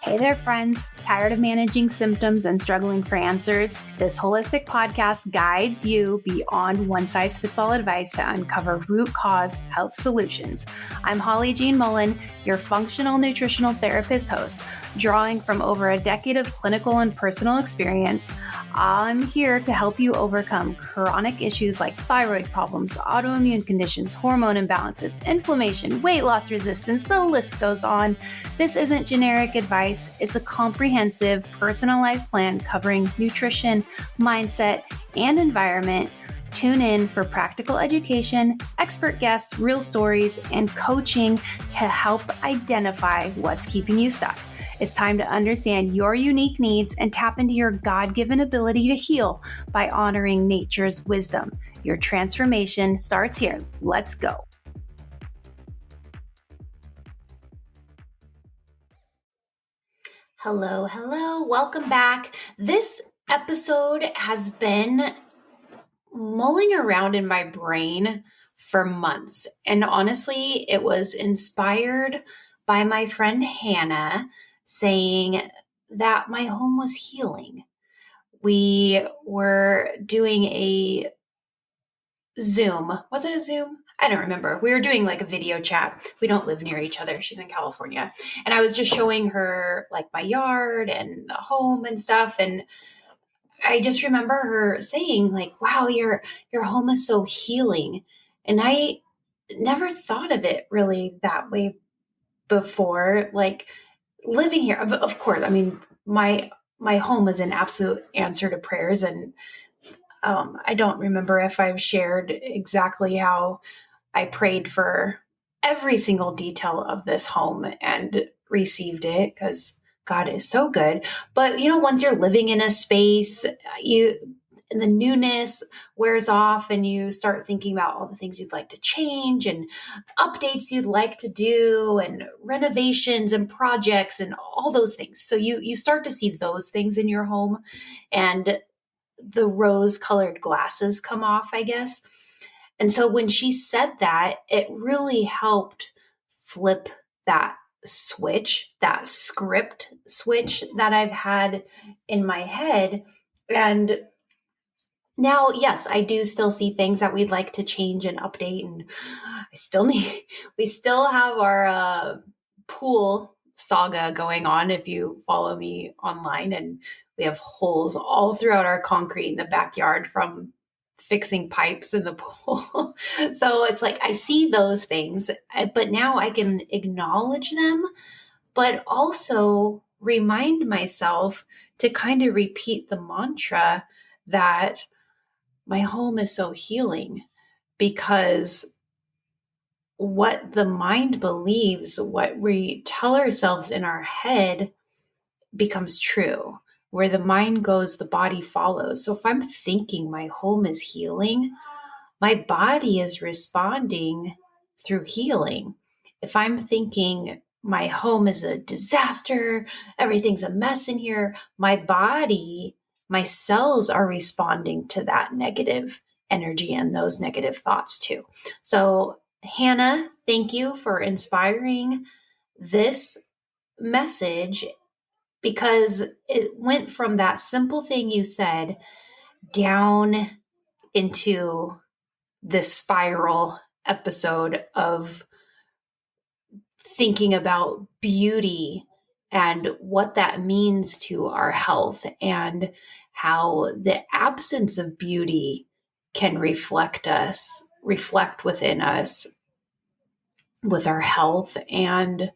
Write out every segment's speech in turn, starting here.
Hey there, friends. Tired of managing symptoms and struggling for answers? This holistic podcast guides you beyond one-size-fits-all advice to uncover root cause health solutions. I'm Holly Jean Mullen, your functional nutritional therapist host. Drawing from over a decade of clinical and personal experience, I'm here to help you overcome chronic issues like thyroid problems, autoimmune conditions, hormone imbalances, inflammation, weight loss resistance, the list goes on. This isn't generic advice. It's a comprehensive, personalized plan covering nutrition, mindset, and environment. Tune in for practical education, expert guests, real stories, and coaching to help identify what's keeping you stuck. It's time to understand your unique needs and tap into your God-given ability to heal by honoring nature's wisdom. Your transformation starts here. Let's go. Hello. Welcome back. This episode has been mulling around in my brain for months. And honestly, it was inspired by my friend Hannah saying that my home was healing. We were doing a Zoom. Was it a Zoom? I don't remember. We were doing like a video chat. We don't live near each other. She's in California. And I was just showing her like my yard and the home and stuff. And I just remember her saying like, wow, your home is so healing. And I never thought of it really that way before. Like living here, of course, I mean, my home is an absolute answer to prayers. And I don't remember if I've shared exactly how I prayed for every single detail of this home and received it because God is so good. But, once you're living in a space, the newness wears off and you start thinking about all the things you'd like to change and updates you'd like to do and renovations and projects and all those things. So you start to see those things in your home and the rose-colored glasses come off, I guess. And so when she said that, it really helped flip that switch, that script switch that I've had in my head. And now, yes, I do still see things that we'd like to change and update. And we still have our pool saga going on if you follow me online. And we have holes all throughout our concrete in the backyard from fixing pipes in the pool. So it's like, I see those things, but now I can acknowledge them, but also remind myself to kind of repeat the mantra that my home is so healing, because what the mind believes, what we tell ourselves in our head becomes true. Where the mind goes, the body follows. So if I'm thinking my home is healing, my body is responding through healing. If I'm thinking my home is a disaster, everything's a mess in here, my body, my cells are responding to that negative energy and those negative thoughts too. So Hannah, thank you for inspiring this message, because it went from that simple thing you said down into this spiral episode of thinking about beauty and what that means to our health, and how the absence of beauty can reflect within us with our health and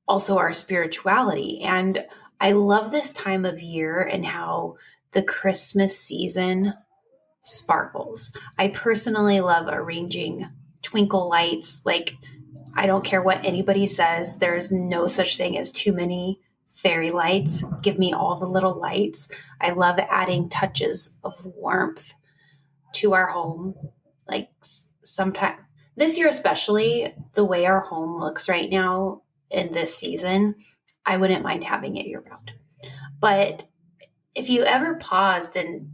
also our spirituality. And I love this time of year and how the Christmas season sparkles. I personally love arranging twinkle lights. Like, I don't care what anybody says. There's no such thing as too many fairy lights. Give me all the little lights. I love adding touches of warmth to our home. Like sometimes this year, especially the way our home looks right now in this season, I wouldn't mind having it year round. But if you ever paused and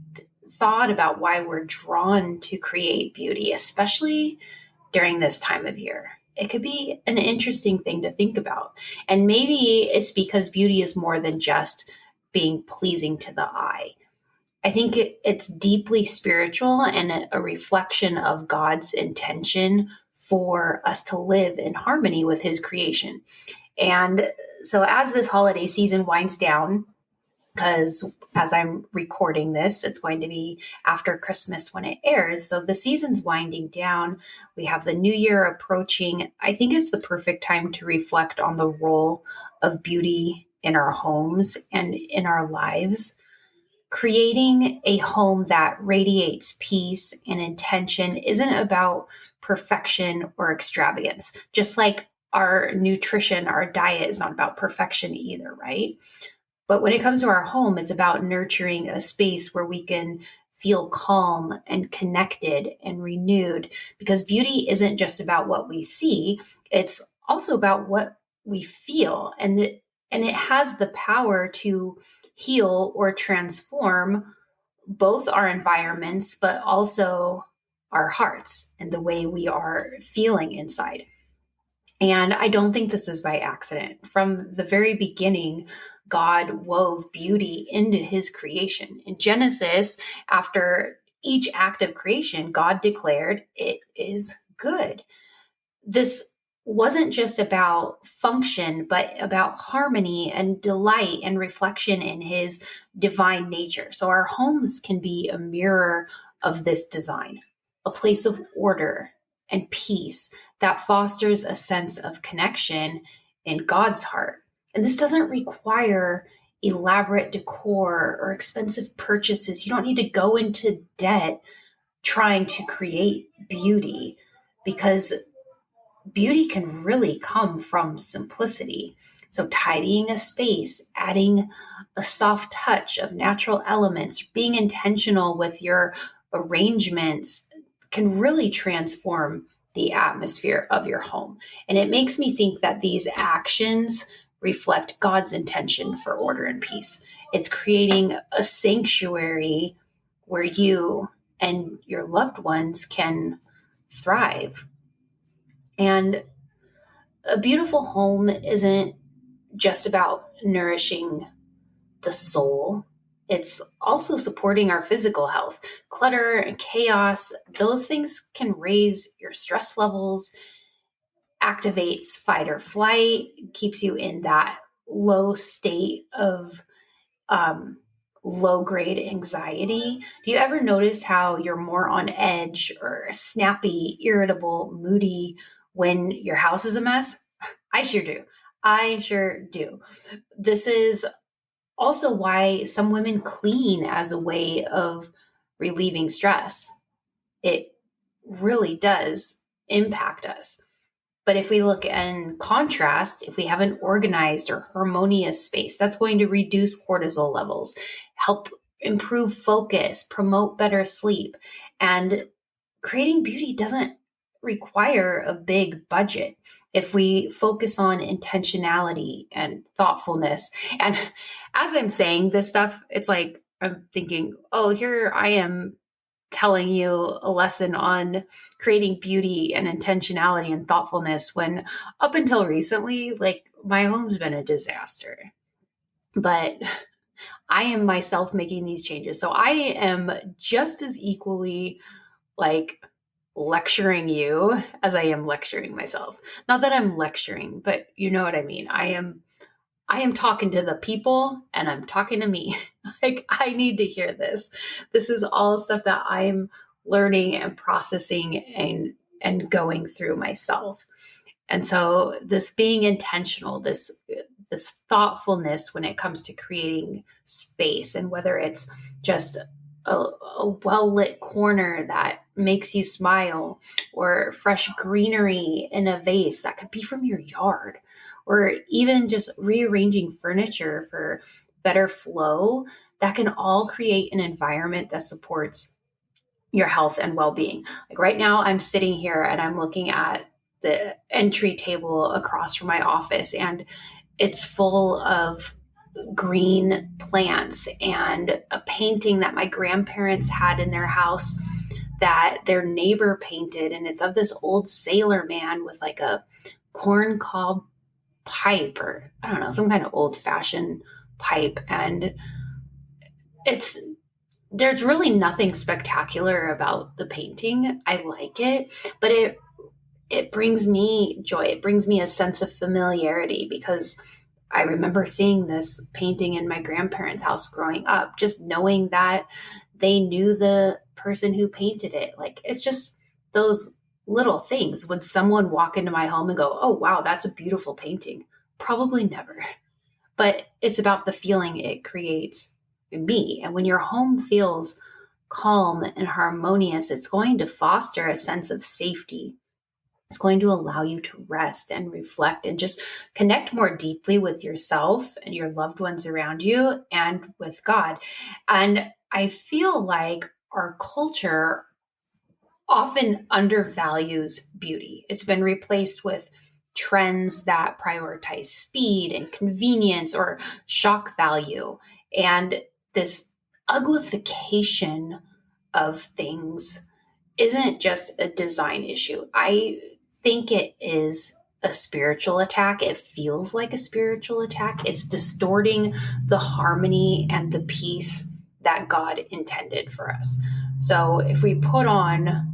thought about why we're drawn to create beauty, especially during this time of year, it could be an interesting thing to think about. And maybe it's because beauty is more than just being pleasing to the eye. I think it's deeply spiritual and a reflection of God's intention for us to live in harmony with his creation. And so as this holiday season winds down, because as I'm recording this, it's going to be after Christmas when it airs. So the season's winding down. We have the new year approaching. I think it's the perfect time to reflect on the role of beauty in our homes and in our lives. Creating a home that radiates peace and intention isn't about perfection or extravagance, just like our nutrition, our diet is not about perfection either, right? But when it comes to our home, it's about nurturing a space where we can feel calm and connected and renewed, because beauty isn't just about what we see, it's also about what we feel. And it has the power to heal or transform both our environments, but also our hearts and the way we are feeling inside. And I don't think this is by accident. From the very beginning, God wove beauty into his creation. In Genesis, after each act of creation, God declared it is good. This wasn't just about function, but about harmony and delight and reflection in his divine nature. So our homes can be a mirror of this design, a place of order and peace that fosters a sense of connection in God's heart. And this doesn't require elaborate decor or expensive purchases. You don't need to go into debt trying to create beauty, because beauty can really come from simplicity. So tidying a space, adding a soft touch of natural elements, being intentional with your arrangements can really transform the atmosphere of your home. And it makes me think that these actions reflect God's intention for order and peace. It's creating a sanctuary where you and your loved ones can thrive. And a beautiful home isn't just about nourishing the soul, it's also supporting our physical health. Clutter and chaos, those things can raise your stress levels, activates fight or flight, keeps you in that low state of low grade anxiety. Do you ever notice how you're more on edge or snappy, irritable, moody when your house is a mess? I sure do. I sure do. This is also why some women clean as a way of relieving stress. It really does impact us. But if we look in contrast, if we have an organized or harmonious space, that's going to reduce cortisol levels, help improve focus, promote better sleep. And creating beauty doesn't require a big budget if we focus on intentionality and thoughtfulness. And as I'm saying this stuff, it's like I'm thinking, oh, here I am telling you a lesson on creating beauty and intentionality and thoughtfulness, when up until recently, like, my home's been a disaster. But I am myself making these changes. So I am just as equally like lecturing you as I am lecturing myself. Not that I'm lecturing, but you know what I mean. I am talking to the people and I'm talking to me. Like, I need to hear this. This is all stuff that I'm learning and processing and going through myself. And so this being intentional, this thoughtfulness when it comes to creating space, and whether it's just a well-lit corner that makes you smile, or fresh greenery in a vase that could be from your yard, or even just rearranging furniture for better flow, that can all create an environment that supports your health and well-being. Like right now, I'm sitting here and I'm looking at the entry table across from my office, and it's full of green plants and a painting that my grandparents had in their house that their neighbor painted, and it's of this old sailor man with like a corn cob pipe, or I don't know, some kind of old fashioned pipe. And there's really nothing spectacular about the painting. I like it, but it brings me joy. It brings me a sense of familiarity, because I remember seeing this painting in my grandparents' house growing up, just knowing that they knew the person who painted it. Like, it's just those little things. Would someone walk into my home and go, "Oh, wow, that's a beautiful painting"? Probably never. But it's about the feeling it creates in me. And when your home feels calm and harmonious, it's going to foster a sense of safety. It's going to allow you to rest and reflect and just connect more deeply with yourself and your loved ones around you and with God. And I feel like our culture often undervalues beauty. It's been replaced with trends that prioritize speed and convenience or shock value. And this uglification of things isn't just a design issue. I think it is a spiritual attack. It feels like a spiritual attack. It's distorting the harmony and the peace that God intended for us. So if we put on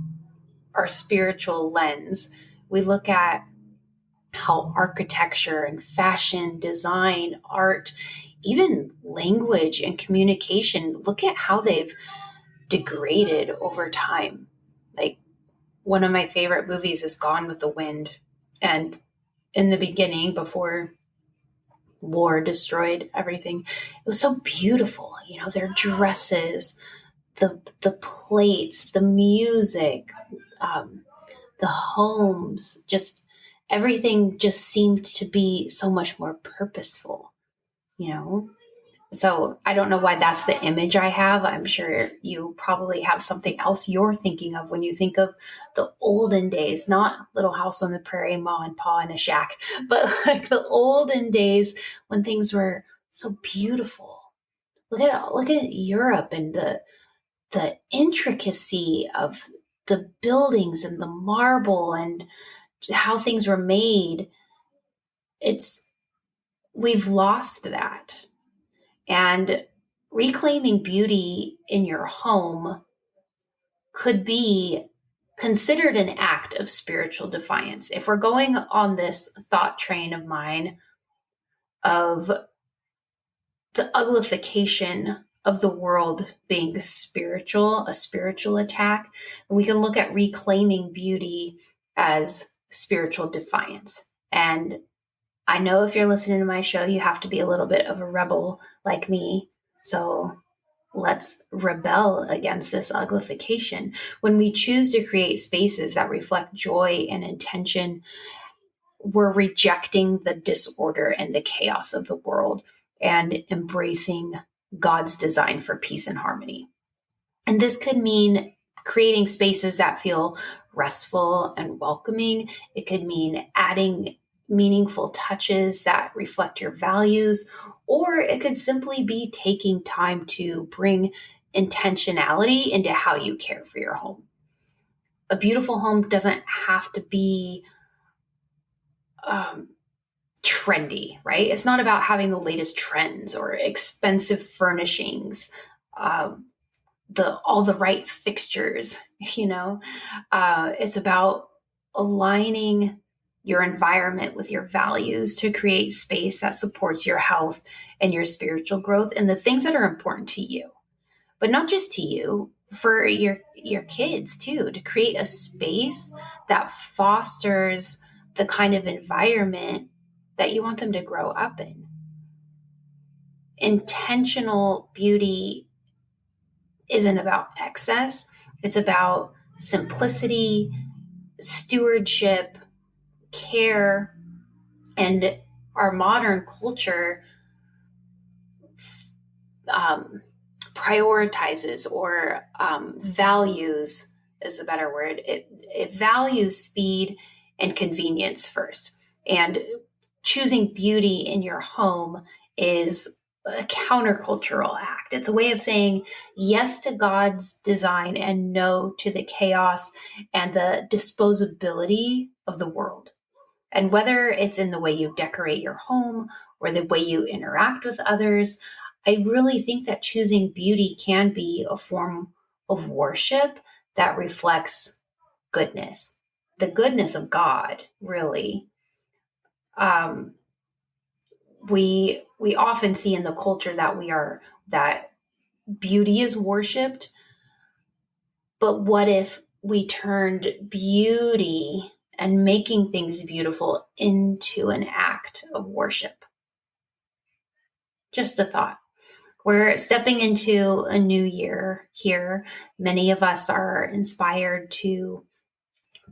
our spiritual lens, we look at how architecture and fashion, design, art, even language and communication, look at how they've degraded over time. Like, one of my favorite movies is Gone with the Wind. And in the beginning, before war destroyed everything, it was so beautiful. You know, their dresses, the plates, the music, the homes, just everything just seemed to be so much more purposeful, you know? So I don't know why that's the image I have. I'm sure you probably have something else you're thinking of when you think of the olden days, not Little House on the Prairie, Ma and Pa in a shack, but like the olden days when things were so beautiful. Look at Europe and the intricacy of the buildings and the marble and how things were made. We've lost that. And reclaiming beauty in your home could be considered an act of spiritual defiance. If we're going on this thought train of mine of the uglification of the world being spiritual, a spiritual attack, we can look at reclaiming beauty as spiritual defiance. And I know if you're listening to my show, you have to be a little bit of a rebel like me. So let's rebel against this uglification. When we choose to create spaces that reflect joy and intention, we're rejecting the disorder and the chaos of the world and embracing God's design for peace and harmony. And this could mean creating spaces that feel restful and welcoming. It could mean adding meaningful touches that reflect your values, or it could simply be taking time to bring intentionality into how you care for your home. A beautiful home doesn't have to be trendy, right? It's not about having the latest trends or expensive furnishings, all the right fixtures, you know. It's about aligning your environment with your values to create space that supports your health and your spiritual growth and the things that are important to you, but not just to you, for your kids too, to create a space that fosters the kind of environment that you want them to grow up in. Intentional beauty isn't about excess. It's about simplicity, stewardship, care, and our modern culture prioritizes or values is the better word. It values speed and convenience first. And choosing beauty in your home is a countercultural act. It's a way of saying yes to God's design and no to the chaos and the disposability of the world. And whether it's in the way you decorate your home or the way you interact with others, I really think that choosing beauty can be a form of worship that reflects goodness, the goodness of God, really. We often see in the culture that beauty is worshipped, but what if we turned beauty and making things beautiful into an act of worship? Just a thought. We're stepping into a new year here. Many of us are inspired to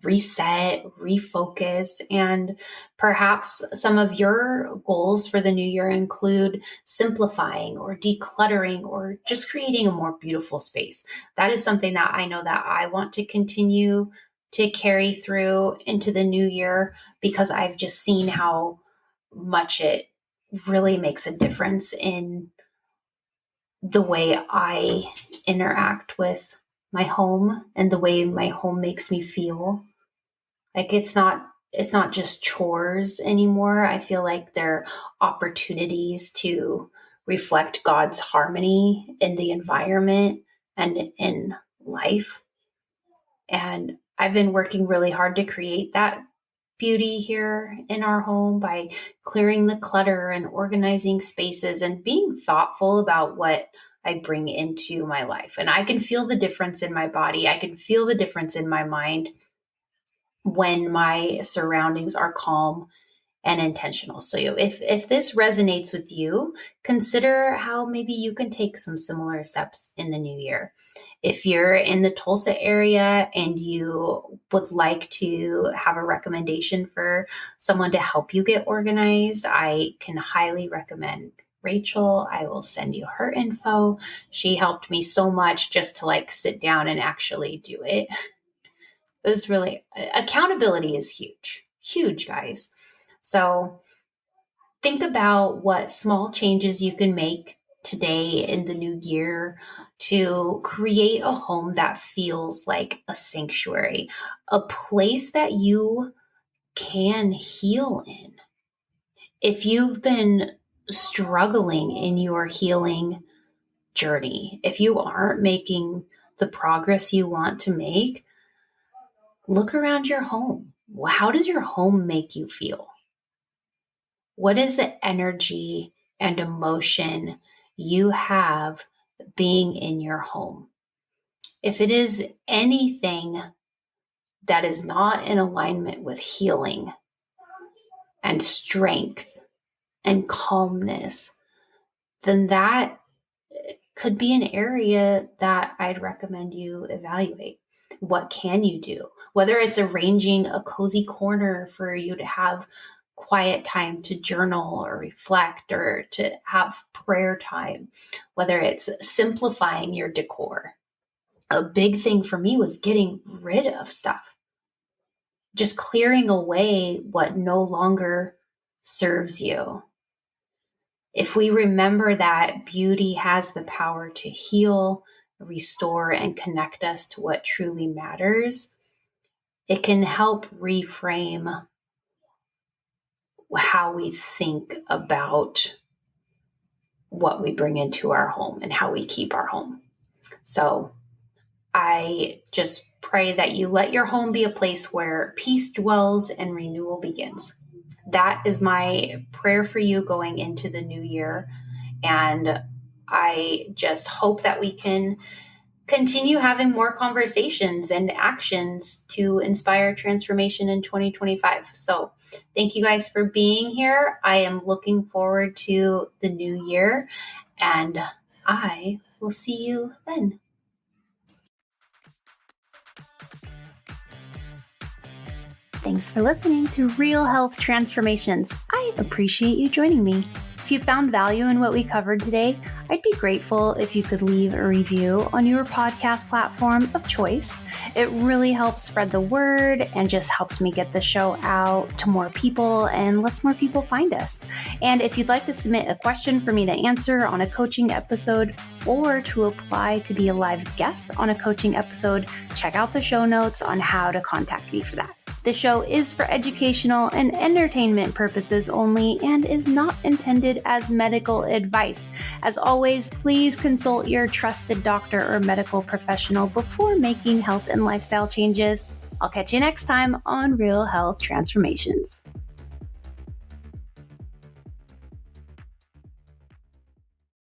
reset, refocus, and perhaps some of your goals for the new year include simplifying or decluttering or just creating a more beautiful space. That is something that I know that I want to continue to carry through into the new year, because I've just seen how much it really makes a difference in the way I interact with my home and the way my home makes me feel. Like it's not just chores anymore. I feel like they're opportunities to reflect God's harmony in the environment and in life. And I've been working really hard to create that beauty here in our home by clearing the clutter and organizing spaces and being thoughtful about what I bring into my life. And I can feel the difference in my body. I can feel the difference in my mind when my surroundings are calm and intentional. So if this resonates with you, consider how maybe you can take some similar steps in the new year. If you're in the Tulsa area and you would like to have a recommendation for someone to help you get organized, I can highly recommend Rachel. I will send you her info. She helped me so much just to sit down and actually do it. It was really, accountability is huge, huge, guys. So think about what small changes you can make today in the new year to create a home that feels like a sanctuary, a place that you can heal in. If you've been struggling in your healing journey, if you aren't making the progress you want to make, look around your home. How does your home make you feel? What is the energy and emotion you have being in your home? If it is anything that is not in alignment with healing and strength and calmness, then that could be an area that I'd recommend you evaluate. What can you do? Whether it's arranging a cozy corner for you to have quiet time to journal or reflect or to have prayer time, whether it's simplifying your decor. A big thing for me was getting rid of stuff, just clearing away what no longer serves you. If we remember that beauty has the power to heal, restore, and connect us to what truly matters, it can help reframe how we think about what we bring into our home and how we keep our home. So I just pray that you let your home be a place where peace dwells and renewal begins. That is my prayer for you going into the new year. And I just hope that we can continue having more conversations and actions to inspire transformation in 2025. So thank you guys for being here. I am looking forward to the new year, and I will see you then. Thanks for listening to Real Health Transformations. I appreciate you joining me. If you found value in what we covered today, I'd be grateful if you could leave a review on your podcast platform of choice. It really helps spread the word and just helps me get the show out to more people and lets more people find us. And if you'd like to submit a question for me to answer on a coaching episode or to apply to be a live guest on a coaching episode, check out the show notes on how to contact me for that. The show is for educational and entertainment purposes only and is not intended as medical advice. As always, please consult your trusted doctor or medical professional before making health and lifestyle changes. I'll catch you next time on Real Health Transformations.